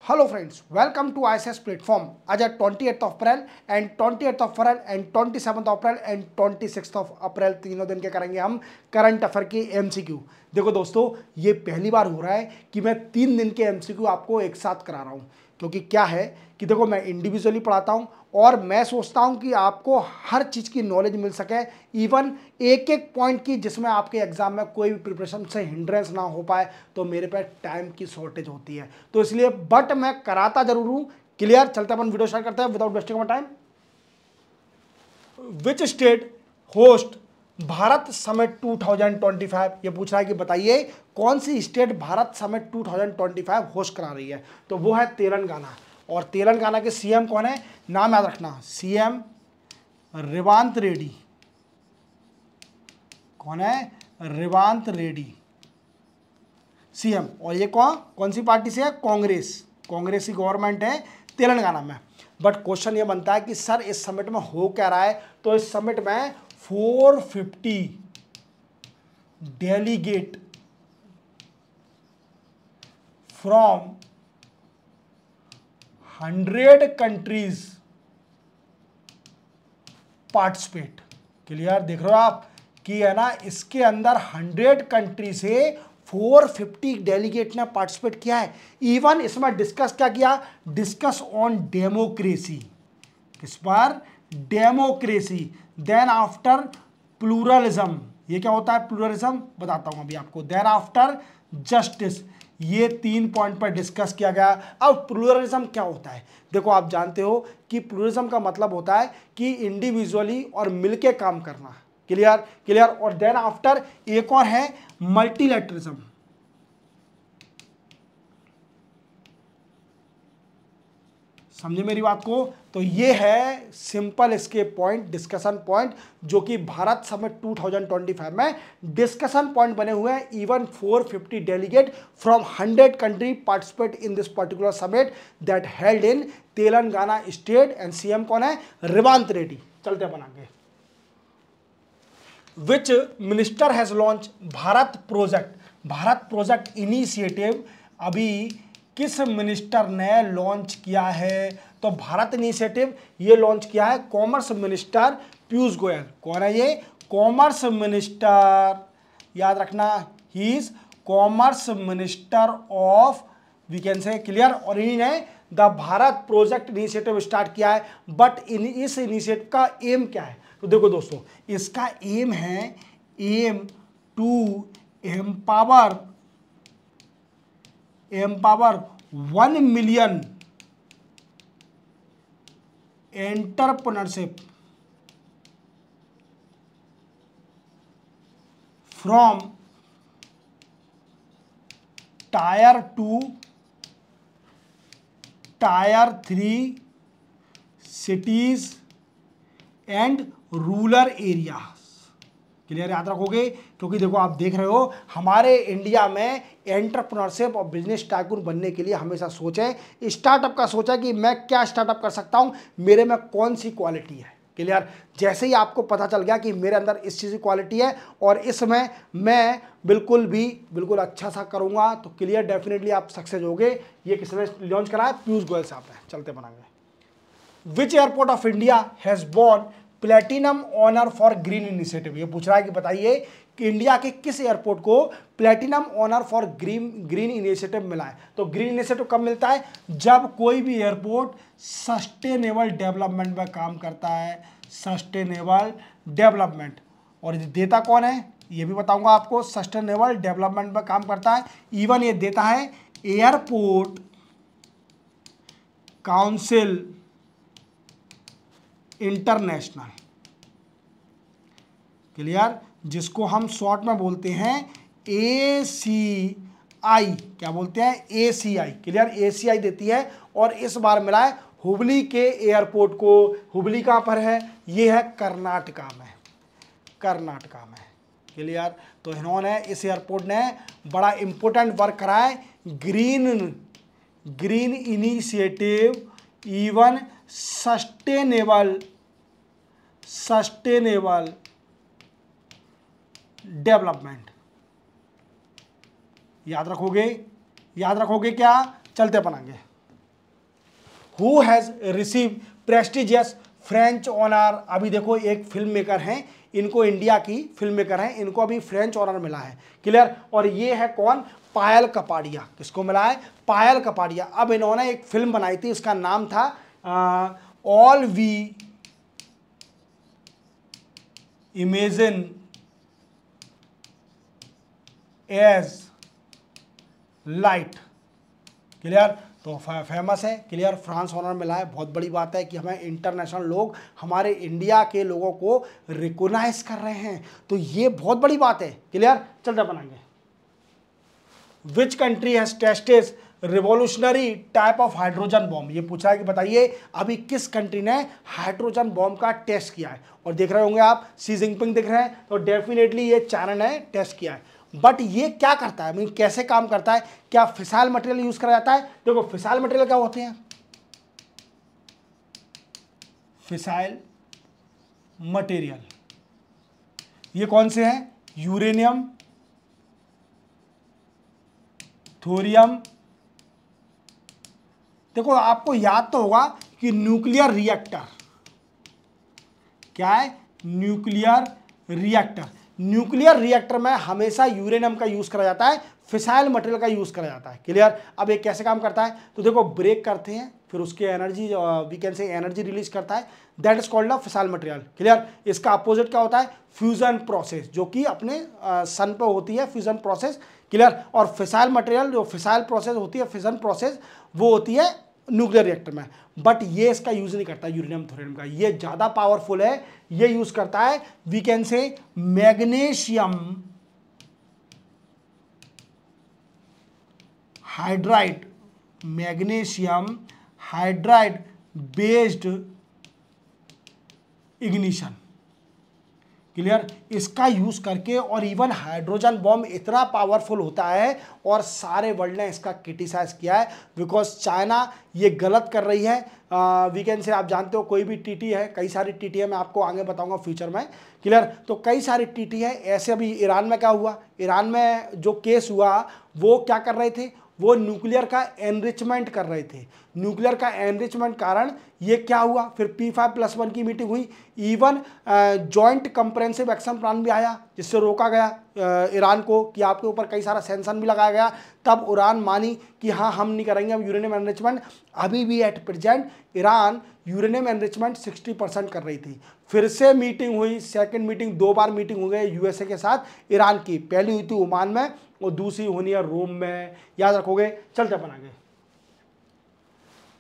Hello friends, welcome to ICS platform. आज है 28th of April and 28th of April and 27th of April and 26th of April तीनों दिन के करेंगे हम करंट अफेयर की MCQ। देखो दोस्तों, ये पहली बार हो रहा है कि मैं 3 दिन के MCQ आपको एक साथ करा रहा हूँ, क्योंकि क्या है कि देखो मैं इंडिविजुअली पढ़ाता हूँ और मैं सोचता हूँ कि आपको हर चीज़ की नॉलेज मिल सके, इवन एक एक पॉइंट की जिसमें आपके एग्जाम में कोई भी प्रिपरेशन से हिंड्रेंस ना हो पाए। तो मेरे पास टाइम की शॉर्टेज होती है, तो इसलिए बट मैं कराता जरूर हूँ। क्लियर? चलते अपन वीडियो स्टार्ट करते हैं without wasting time. Which state host Bharat summit 2025? ये पूछ रहा है कि बताइए कौन सी स्टेट भारत समिट 2025 होस्ट करा रही है। तो वो है तेलंगाना। और तेलंगाना के सीएम कौन है? नाम याद रखना, सीएम रेवंत रेड्डी। कौन है? रेवंत रेड्डी सीएम। और ये कौन सी पार्टी से है? कांग्रेस की गवर्नमेंट है तेलंगाना में। बट क्वेश्चन ये बनता है कि सर इस समिट में हो क्या रहा है? तो इस समिट में 450 delegate from 100 countries participate. Clear? देख रहे हो आप कि है ना, इसके अंदर 100 कंट्री से 450 डेलीगेट ने पार्टिसिपेट किया है। इवन इसमें डिस्कस क्या किया? Discuss on democracy. किस पर? डेमोक्रेसी। Then after pluralism. ये क्या होता है प्लूरलिज्म? बताता हूं अभी आपको। Then after justice. ये 3 पॉइंट पर डिस्कस किया गया। अब प्लूरलिज्म क्या होता है? देखो आप जानते हो कि प्लूरलिज्म का मतलब होता है कि इंडिविजुअली और मिलके काम करना। क्लियर? और देन आफ्टर एक और है मल्टीलैटरलिज्म। समझे मेरी बात को? तो ये है सिंपल इसके पॉइंट, डिस्कशन पॉइंट, जो कि भारत समिट 2025 में डिस्कशन पॉइंट बने हुए हैं। Even 450 delegate from 100 country participate in this particular summit that held in Telangana state. And CM कौन है? रेवंत रेड्डी। चलते अपन आगे। Which minister has launch Bharat project? Bharat project initiative अभी किस मिनिस्टर ने लॉन्च किया है? तो भारत इनिशिएटिव ये लॉन्च किया है कॉमर्स मिनिस्टर पीयूष गोयल। कौन है ये? Commerce minister. याद रखना, he is commerce minister of, we can say. Clear? और इन्हीं the Bharat project initiative start किया है। बट इस इनिशिएटिव का एम क्या है? तो देखो दोस्तों, इसका एम है aim to empower 1 million entrepreneurship from tier 2 tier 3 cities and rural area. Clear? याद रखोगे, क्योंकि देखो आप देख रहे हो हमारे इंडिया में एंटरप्रेन्योरशिप और बिजनेस टाइकून बनने के लिए हमेशा सोचें, स्टार्टअप का सोचा कि मैं क्या स्टार्टअप कर सकता हूं, मेरे में कौन सी क्वालिटी है। क्लियर? जैसे ही आपको पता चल गया कि मेरे अंदर इस चीज़ की क्वालिटी है और इसमें मैं बिल्कुल अच्छा सा करूंगा, तो क्लियर डेफिनेटली आप सक्सेस होगे। ये किसने लॉन्च कराया? पीयूष गोयल साहब ने। चलते बनाएंगे। Which airport of India has won platinum honour for green initiative? ये पूछ रहा है कि बताइए कि इंडिया के किस एयरपोर्ट को platinum honour for green initiative मिला है। तो ग्रीन इनिशिएटिव कब मिलता है? जब कोई भी एयरपोर्ट सस्टेनेबल डेवलपमेंट में काम करता है। Sustainable development. और ये देता कौन है? ये भी बताऊंगा आपको। सस्टेनेबल डेवलपमेंट में काम करता है। इवन ये देता है एयरपोर्ट काउंसिल इंटरनेशनल। क्लियर? जिसको हम शॉर्ट में बोलते हैं ACI। क्या बोलते हैं? ACI। क्लियर? ACI देती है। और इस बार मिला है हुबली के एयरपोर्ट को। हुबली कहाँ पर है? ये है कर्नाटका में। क्लियर? तो इन्होंने, इस एयरपोर्ट ने बड़ा इंपॉर्टेंट वर्क करा है green initiative even sustainable development. याद रखोगे क्या? चलते अपन आगे। Who has receive prestigious French honour. अभी देखो एक फिल्म मेकर हैं, इनको इंडिया की फिल्म मेकर हैं, इनको अभी फ्रेंच ऑनर मिला है, क्लियर। और ये है कौन, पायल कपाड़िया। किसको मिला है, पायल कपाड़िया। अब इन्होंने एक फिल्म बनाई थी, उसका नाम था all we imagine as light, clear. तो फेमस है, क्लियर। फ्रांस ऑनर मिला है, बहुत बड़ी बात है कि हमें इंटरनेशनल लोग हमारे इंडिया के लोगों को रिकॉग्नाइज कर रहे हैं, तो ये बहुत बड़ी बात है, क्लियर। चलते बनाएंगे। Which country has tested revolutionary type of hydrogen bomb. ये पूछा है कि बताइए अभी किस कंट्री ने हाइड्रोजन बॉम्ब का टेस्ट किया है। और देख रहे होंगे आप शी जिनपिंग दिख रहे हैं, तो डेफिनेटली ये चाइना ने टेस्ट किया है। बट ये क्या करता है, मीन कैसे काम करता है, क्या फिसाइल मटेरियल यूज करा जाता है। देखो फिसाइल मटेरियल क्या होते हैं, फिसाइल मटेरियल ये कौन से हैं, यूरेनियम, थोरियम। देखो आपको याद तो होगा कि न्यूक्लियर रिएक्टर क्या है, न्यूक्लियर रिएक्टर। न्यूक्लियर रिएक्टर में हमेशा यूरेनियम का यूज करा जाता है, फिसाइल मटेरियल का यूज करा जाता है, क्लियर। अब ये कैसे काम करता है, तो देखो ब्रेक करते हैं, फिर उसके energy we can say energy release करता है, that is called a fissile material, clear. इसका अपोजिट क्या होता है, फ्यूजन प्रोसेस, जो कि अपने सन पे होती है फ्यूजन प्रोसेस, क्लियर। और फिसाइल मटेरियल जो फिसाइल प्रोसेस होती है, फिजन प्रोसेस, वो होती है न्यूक्लियर रिएक्टर में। बट ये इसका यूज नहीं करता यूरेनियम थोरियम का, ये ज्यादा पावरफुल है, ये यूज करता है we can say magnesium hydride, magnesium hydride based ignition, clear. इसका यूज करके, और इवन हाइड्रोजन बॉम्ब इतना पावरफुल होता है और सारे वर्ल्ड ने इसका क्रिटिसाइज किया है, बिकॉज चाइना ये गलत कर रही है। वी कैन से आप जानते हो कोई भी टीटी है, कई सारी टीटी है, मैं आपको आगे बताऊंगा फ्यूचर में, क्लियर। तो कई सारी टीटी है ऐसे। अभी ईरान में क्या हुआ, ईरान में जो केस हुआ वो क्या कर रहे थे, वो न्यूक्लियर का एनरिचमेंट कर रहे थे। न्यूक्लियर का एनरिचमेंट कारण ये क्या हुआ, फिर P5+1 की मीटिंग हुई, even joint comprehensive action plan भी आया, जिससे रोका गया ईरान को कि आपके ऊपर कई सारा सैंक्शन भी लगाया गया। तब ईरान मानी कि हाँ हम नहीं करेंगे अब यूरेनियम एनरिचमेंट। अभी भी at present Iran uranium enrichment 60% कर रही थी। फिर से मीटिंग हुई, सेकेंड मीटिंग, 2 बार मीटिंग हो गई यूएसए के साथ ईरान की। पहली हुई थी ओमान में और दूसरी होनी है रोम में, याद रखोगे। चलते अपन आगे।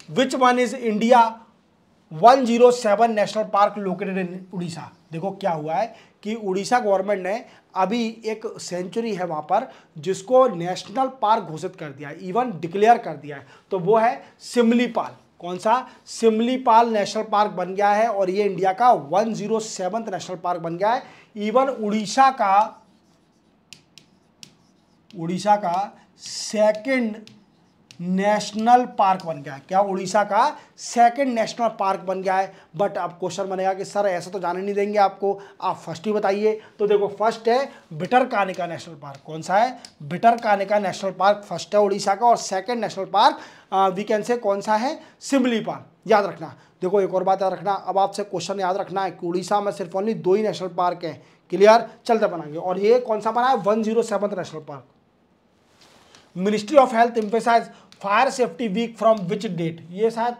Which one is India 107 national park located in Orissa. देखो क्या हुआ है कि उड़ीसा गवर्नमेंट ने अभी एक सेंचुरी है वहां पर जिसको नेशनल पार्क घोषित कर दिया है, इवन डिक्लेयर कर दिया है, तो वो है सिमलीपाल। कौन सा, सिमलीपाल नेशनल पार्क बन गया है और ये इंडिया का 107 नेशनल पार्क बन गया है। इवन उड़ीसा का सेकंड नेशनल पार्क बन गया है। क्या, उड़ीसा का सेकंड नेशनल पार्क बन गया है। बट अब क्वेश्चन बनेगा कि सर ऐसा तो जाने नहीं देंगे आपको, आप फर्स्ट ही बताइए। तो देखो फर्स्ट है भितरकनिका नेशनल पार्क। कौन सा है, भितरकनिका नेशनल पार्क फर्स्ट है उड़ीसा का। और second national park we can say कौन सा है, सिमलीपाल, याद रखना। देखो एक और बात याद रखना, अब आपसे क्वेश्चन याद रखना है कि उड़ीसा में सिर्फ ओनली 2 ही नेशनल पार्क है, क्लियर। चलते बनाएंगे। और ये कौन सा बना है, 107 national park. Ministry of health emphasise fire safety week from which date, ये शायद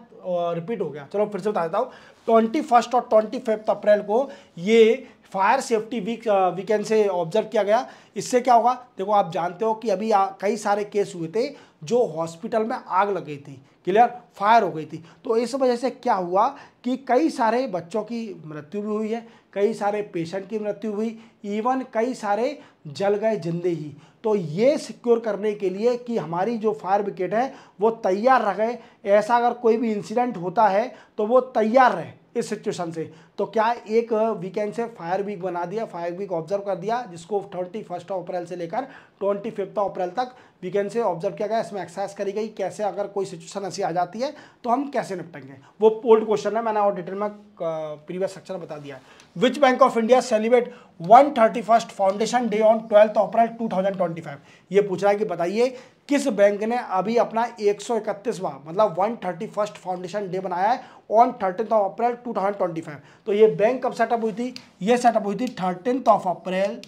रिपीट हो गया, चलो फिर से बता देता हूँ। 21 और 25 अप्रैल को ये फायर सेफ्टी वीक वीकेंड से ऑब्जर्व किया गया। इससे क्या होगा, देखो आप जानते हो कि अभी कई सारे केस हुए थे जो हॉस्पिटल में आग लग गई थी, क्लियर, फायर हो गई थी। तो इस वजह से क्या हुआ कि कई सारे बच्चों की मृत्यु भी हुई है, कई सारे पेशेंट की मृत्यु हुई, इवन कई सारे जल गए जिंदे ही। तो ये सिक्योर करने के लिए कि हमारी जो फायर ब्रिगेड है वो तैयार रहे, ऐसा अगर कोई भी इंसिडेंट होता है तो वो तैयार रहे इस सिचुएशन से। तो क्या एक वीकेंड से फायर वीक बना दिया, फायर वीक ऑब्जर्व कर दिया, जिसको 21 अप्रैल से लेकर 25 अप्रैल तक वी कैन से ऑब्जर्व किया गया। इसमें एक्सरसाइज करी गई कैसे अगर कोई सिचुएशन ऐसी आ जाती है तो हम कैसे निपटेंगे, वो ओल्ड क्वेश्चन है, मैंने और डिटेल में प्रीवियस सेक्शन में बता दिया है। Which bank of India celebrate 131st foundation day on 12 अप्रैल 2025। ये पूछ रहा है कि बताइए किस बैंक ने अभी अपना 131वां मतलब 131st फाउंडेशन डे बनाया है ऑन 13 अप्रैल 2025। तो ये बैंक कब सेटअप हुई थी, ये सेटअप हुई थी 13 अप्रैल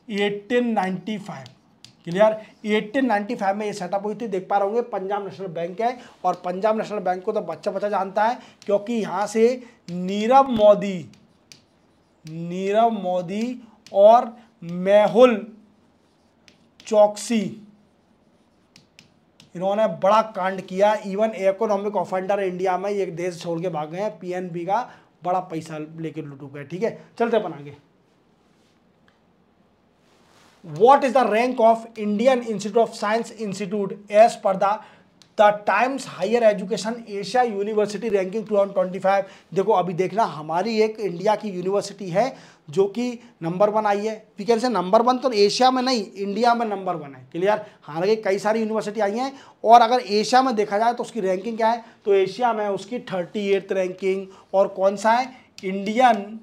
1895। क्लियर, 1895 में ये सेटअप हुई थी। देख पा रहे होंगे पंजाब नेशनल बैंक है, और पंजाब नेशनल बैंक को तो बच्चा बच्चा जानता है क्योंकि यहाँ से नीरव मोदी और मेहुल चौकसी इन्होंने बड़ा कांड किया। इवन इकोनॉमिक ऑफेंडर इंडिया में ये देश छोड़ के भाग गए हैं, पीएनबी का बड़ा पैसा लेके लूट गए। ठीक है, चलते अपन आगे। What is the rank of Indian Institute of Science Institute as per the Times Higher Education Asia University Ranking 2025। देखो अभी देखना, हमारी एक इंडिया की यूनिवर्सिटी है जो कि नंबर 1 आई है। वी कैन से नंबर 1 तो एशिया में नहीं, इंडिया में नंबर 1 है। क्लियर, हालांकि कई सारी यूनिवर्सिटी आई हैं, और अगर एशिया में देखा जाए तो उसकी रैंकिंग क्या है, तो एशिया में उसकी 38th रैंकिंग। और कौन सा है, Indian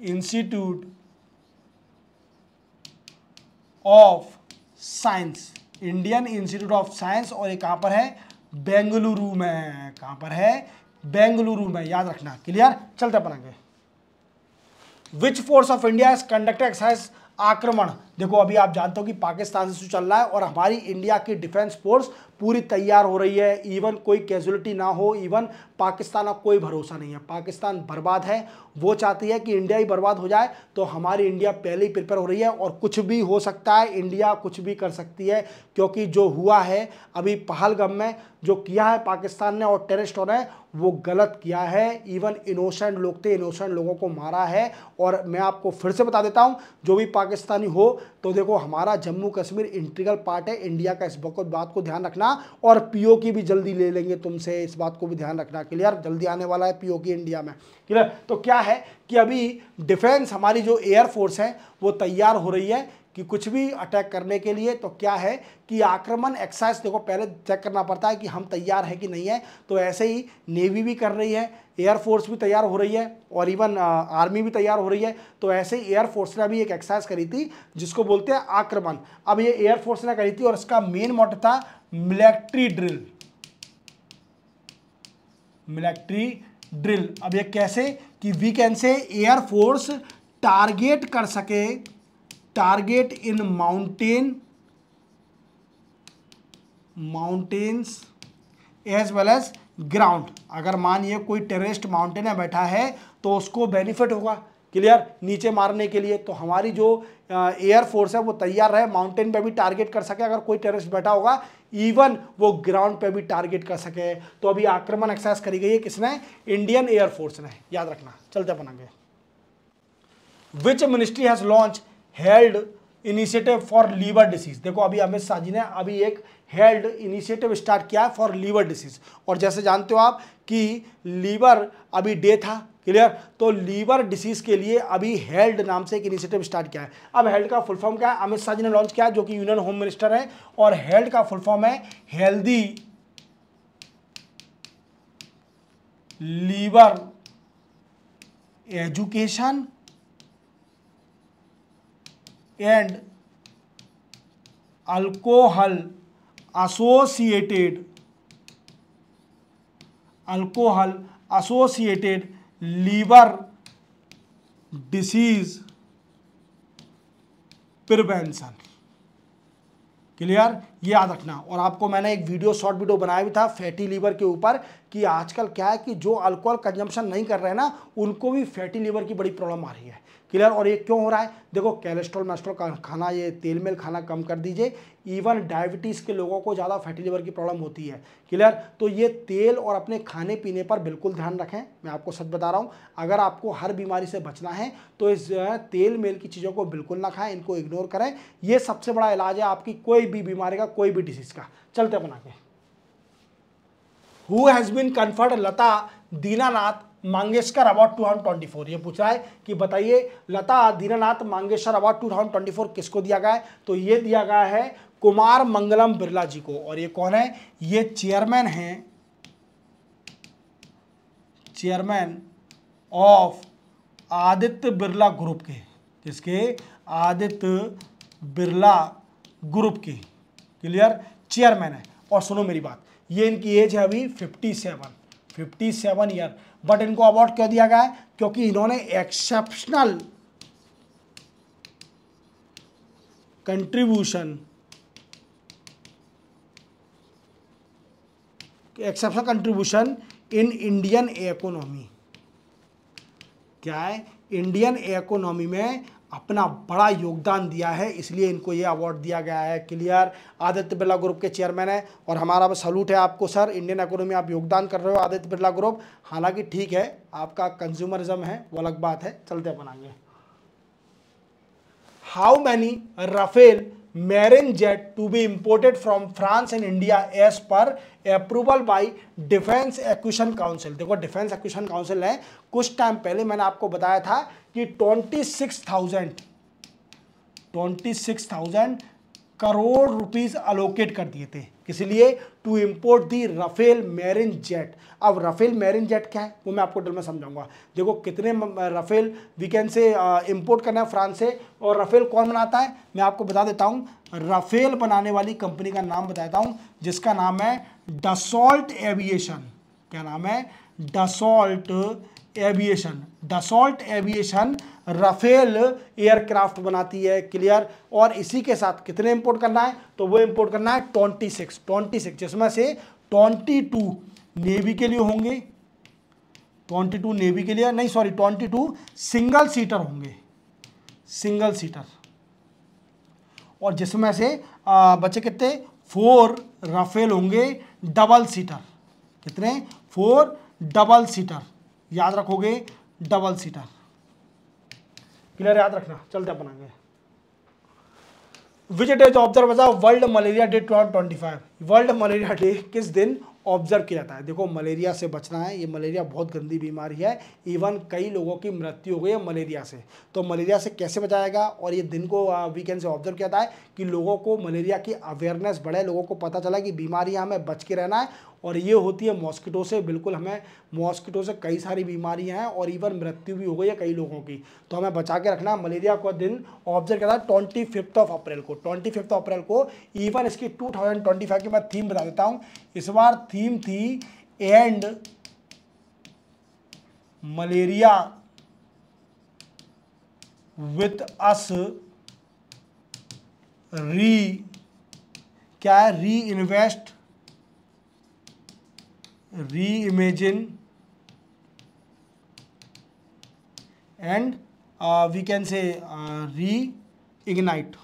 institute of science, Indian institute of science, और ये कहां पर है, बेंगलुरु में। कहां पर है, बेंगलुरु में, याद रखना। क्लियर, चलते अपन आगे। Which force of India is conducted exercise आक्रमण। देखो अभी आप जानते हो कि पाकिस्तान से चल रहा है और हमारी इंडिया की डिफेंस फोर्स पूरी तैयार हो रही है। इवन कोई कैजुअलिटी ना हो, इवन पाकिस्तान का कोई भरोसा नहीं है, पाकिस्तान बर्बाद है। वो चाहती है कि इंडिया ही बर्बाद हो जाए, तो हमारी इंडिया पहले ही प्रिपेयर हो रही है, और कुछ भी हो सकता है, इंडिया कुछ भी कर सकती है। क्योंकि जो हुआ है अभी पहलगाम में, जो किया है पाकिस्तान ने और टेररिस्टों ने, वो गलत किया है। इवन इनोसेंट लोग थे, इनोसेंट लोगों को मारा है। और मैं आपको फिर से बता देता हूँ, जो भी पाकिस्तानी हो तो देखो हमारा जम्मू कश्मीर इंटीग्रल पार्ट है इंडिया का, इस बात को ध्यान रखना। और पीओ की भी जल्दी ले लेंगे तुमसे, इस बात को भी ध्यान रखना। क्लियर, जल्दी आने वाला है पीओ की इंडिया में। क्लियर, तो क्या है कि अभी डिफेंस हमारी जो एयर फोर्स है वो तैयार हो रही है कि कुछ भी अटैक करने के लिए। तो क्या है कि आक्रमण एक्सरसाइज, देखो पहले चेक करना पड़ता है कि हम तैयार है कि नहीं है। तो ऐसे ही नेवी भी कर रही है, एयरफोर्स भी तैयार हो रही है, और इवन आर्मी भी तैयार हो रही है। तो ऐसे ही एयरफोर्स ने अभी एक एक्सरसाइज करी थी जिसको बोलते हैं आक्रमण। अब ये एयरफोर्स ने करी थी और इसका मेन मोटिव था मिलिट्री ड्रिल। अब ये कैसे कि we can say air force target कर सके, target in mountains as well as ground. अगर मानिए कोई टेररिस्ट माउंटेन में बैठा है तो उसको बेनिफिट होगा, क्लियर, नीचे मारने के लिए। तो हमारी जो एयर फोर्स है वो तैयार रहे, माउंटेन पे भी टारगेट कर सके अगर कोई टेररिस्ट बैठा होगा, इवन वो ग्राउंड पे भी टारगेट कर सके। तो अभी आक्रमण एक्सरसाइज करी गई है किसने, इंडियन एयर फोर्स ने, याद रखना। चलते अपन आगे। Which ministry has launch HELD initiative for liver disease. देखो अभी अमित शाह जी ने अभी एक हेल्ड इनिशिएटिव स्टार्ट किया फॉर लीवर डिसीज। और जैसे जानते हो आप कि लीवर अभी डे था, क्लियर, तो लीवर डिसीज के लिए अभी हेल्ड नाम से एक इनिशिएटिव स्टार्ट किया है। अब हेल्ड का फुल फॉर्म क्या है, अमित शाह जी ने लॉन्च किया, जो कि यूनियन होम मिनिस्टर है। और हेल्ड का फुल फॉर्म है healthy liver education and alcohol associated liver disease prevention. Clear, ये याद रखना। और आपको मैंने एक शॉर्ट वीडियो बनाया भी था फैटी लीवर के ऊपर कि आजकल क्या है कि जो अल्कोहल कंजम्पशन नहीं कर रहे हैं ना, उनको भी फैटी लीवर की बड़ी प्रॉब्लम आ रही है। क्लियर, और ये क्यों हो रहा है, देखो कोलेस्ट्रॉल का खाना, ये तेल मेल खाना कम कर दीजिए। इवन डायबिटीज़ के लोगों को ज़्यादा फैटी लीवर की प्रॉब्लम होती है। क्लियर, तो ये तेल और अपने खाने पीने पर बिल्कुल ध्यान रखें। मैं आपको सच बता रहा हूँ, अगर आपको हर बीमारी से बचना है तो इस तेल मेल की चीज़ों को बिल्कुल ना खाएं, इनको इग्नोर करें। ये सबसे बड़ा इलाज है आपकी कोई भी बीमारी का, कोई भी डिसीज़ का। चलते बना के। Who has been conferred Lata Dinanath Mangeshkar award 2024, ये पूछ रहा है कि बताइए लता दीनानाथ मंगेशकर अवार्ड 2024 किसको दिया गया है? तो ये दिया गया है कुमार मंगलम बिरला जी को। और ये कौन है? ये चेयरमैन हैं, chairman of Aditya Birla group के। किसके? आदित्य बिरला ग्रुप के। क्लियर? चेयरमैन है। और सुनो मेरी बात, ये इनकी एज है अभी 57 ईयर। बट इनको अवार्ड क्यों दिया गया है? क्योंकि इन्होंने exceptional contribution in Indian economy. क्या है? इंडियन इकोनॉमी में अपना बड़ा योगदान दिया है, इसलिए इनको ये अवार्ड दिया गया है। क्लियर? आदित्य बिरला ग्रुप के चेयरमैन है और हमारा बस सैल्यूट है आपको सर, इंडियन इकोनॉमी में आप योगदान कर रहे हो आदित्य बिरला ग्रुप। हालांकि ठीक है, आपका कंज्यूमरिज्म है वो अलग बात है, चलते अपन आगे। How many Rafale marine jet to be imported from France and India as per approval by defence acquisition council. देखो डिफेंस एक्विजिशन काउंसिल है, कुछ टाइम पहले मैंने आपको बताया था कि 26,000 करोड़ रुपीस अलोकेट कर दिए थे, किस लिए? To import the Rafale marine jet. अब राफेल मैरिन जेट क्या है वो मैं आपको डिटेल में समझाऊंगा। देखो कितने राफेल वीकेंड से इंपोर्ट करना है फ्रांस से, और राफेल कौन बनाता है मैं आपको बता देता हूं। राफेल बनाने वाली कंपनी का नाम बताता हूं, जिसका नाम है डसॉल्ट एविएशन। क्या नाम है? Dassault aviation. Dassault aviation Rafale aircraft बनाती है। क्लियर? और इसी के साथ कितने इंपोर्ट करना है? तो वो इंपोर्ट करना है 26, जिसमें से 22 नेवी के लिए होंगे, 22 नेवी के लिए नहीं, सॉरी 22 सिंगल सीटर होंगे, सिंगल सीटर। और जिसमें से बचे कितने? 4 राफेल होंगे डबल सीटर। कितने? 4 डबल सीटर, याद रखोगे, डबल सीटर। क्लियर? याद रखना। चलते अपन आगे। Which day observe world malaria day 2025। World malaria day किस दिन ऑब्जर्व किया जाता है? देखो मलेरिया से बचना है, ये मलेरिया बहुत गंदी बीमारी है, इवन कई लोगों की मृत्यु हो गई है मलेरिया से। तो मलेरिया से कैसे बचाएगा? और ये दिन को वीकेंड से ऑब्जर्व किया जाता है कि लोगों को मलेरिया की अवेयरनेस बढ़े, लोगों को पता चला कि बीमारी हमें बच के रहना है। और ये होती है मॉस्किटो से। बिल्कुल, हमें मॉस्किटो से कई सारी बीमारियां हैं और इवन मृत्यु भी हो गई है कई लोगों की, तो हमें बचा के रखना। मलेरिया को दिन ऑब्जर्व किया था 25 अप्रैल को। 25 अप्रैल को। इवन इसकी 2025 की मैं थीम बता देता हूँ। इस बार थीम थी एंड मलेरिया विथ अस री इन्वेस्ट री इमेजिन एंड वी कैन से री इग्नाइट।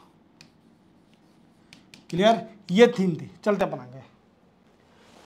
क्लियर? ये थीम थी। चलते अपन आगे।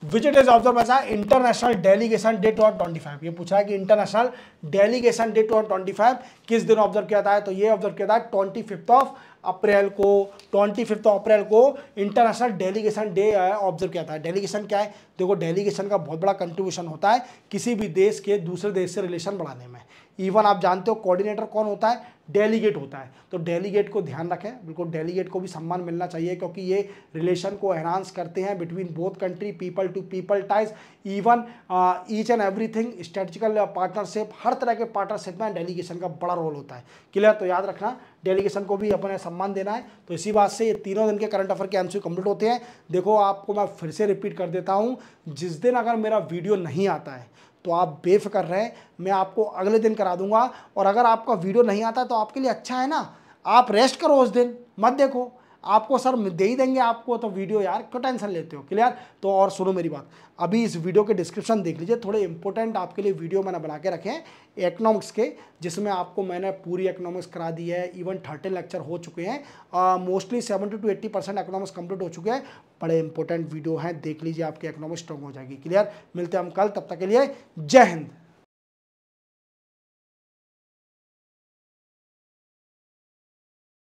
Visit is observe as international delegation day 2025। ये पूछा है कि इंटरनेशनल डेलीगेशन डे 2025 किस दिन ऑब्जर्व किया था? तो ये ऑब्जर्व किया था 25 अप्रैल को। 25 अप्रैल को इंटरनेशनल डेलीगेशन डे ऑब्जर्व किया था। डेलीगेशन क्या है? देखो डेलीगेशन का बहुत बड़ा कंट्रीब्यूशन होता है किसी भी देश के दूसरे देश से रिलेशन बढ़ाने में। इवन आप जानते हो कोऑर्डिनेटर कौन होता है? डेलीगेट होता है। तो डेलीगेट को ध्यान रखें, बिल्कुल डेलीगेट को भी सम्मान मिलना चाहिए, क्योंकि ये रिलेशन को एनहांस करते हैं between both country, people to people ties, even each and everything, strategical partnership, हर तरह के पार्टनरशिप में डेलीगेशन का बड़ा रोल होता है। क्लियर? तो याद रखना डेलीगेशन को भी अपने सम्मान देना है। तो इसी बात से ये तीनों दिन के करंट अफेयर के एमसीक्यू कंप्लीट होते हैं। देखो आपको मैं फिर से रिपीट कर देता हूँ, जिस दिन अगर मेरा वीडियो नहीं आता है तो आप बेफिक्र रहें, मैं आपको अगले दिन करा दूंगा। और अगर आपका वीडियो नहीं आता तो आपके लिए अच्छा है ना, आप रेस्ट करो उस दिन, मत देखो, आपको सर दे ही देंगे आपको तो वीडियो, यार क्यों टेंशन लेते हो। क्लियर? तो और सुनो मेरी बात, अभी इस वीडियो के डिस्क्रिप्शन देख लीजिए, थोड़े इंपॉर्टेंट आपके लिए वीडियो मैंने बना के रखे हैं इकोनॉमिक्स के, जिसमें आपको मैंने पूरी इकोनॉमिक्स करा दी है। इवन 13 लेक्चर हो चुके हैं, मोस्टली 70 to 80% इकोनॉमिक्स कंप्लीट हो चुके हैं। बड़े इंपॉर्टेंट वीडियो हैं, देख लीजिए, आपकी इकोनॉमिक्स स्ट्रॉन्ग हो जाएगी। क्लियर? मिलते हैं हम कल, तब तक के लिए जय हिंद।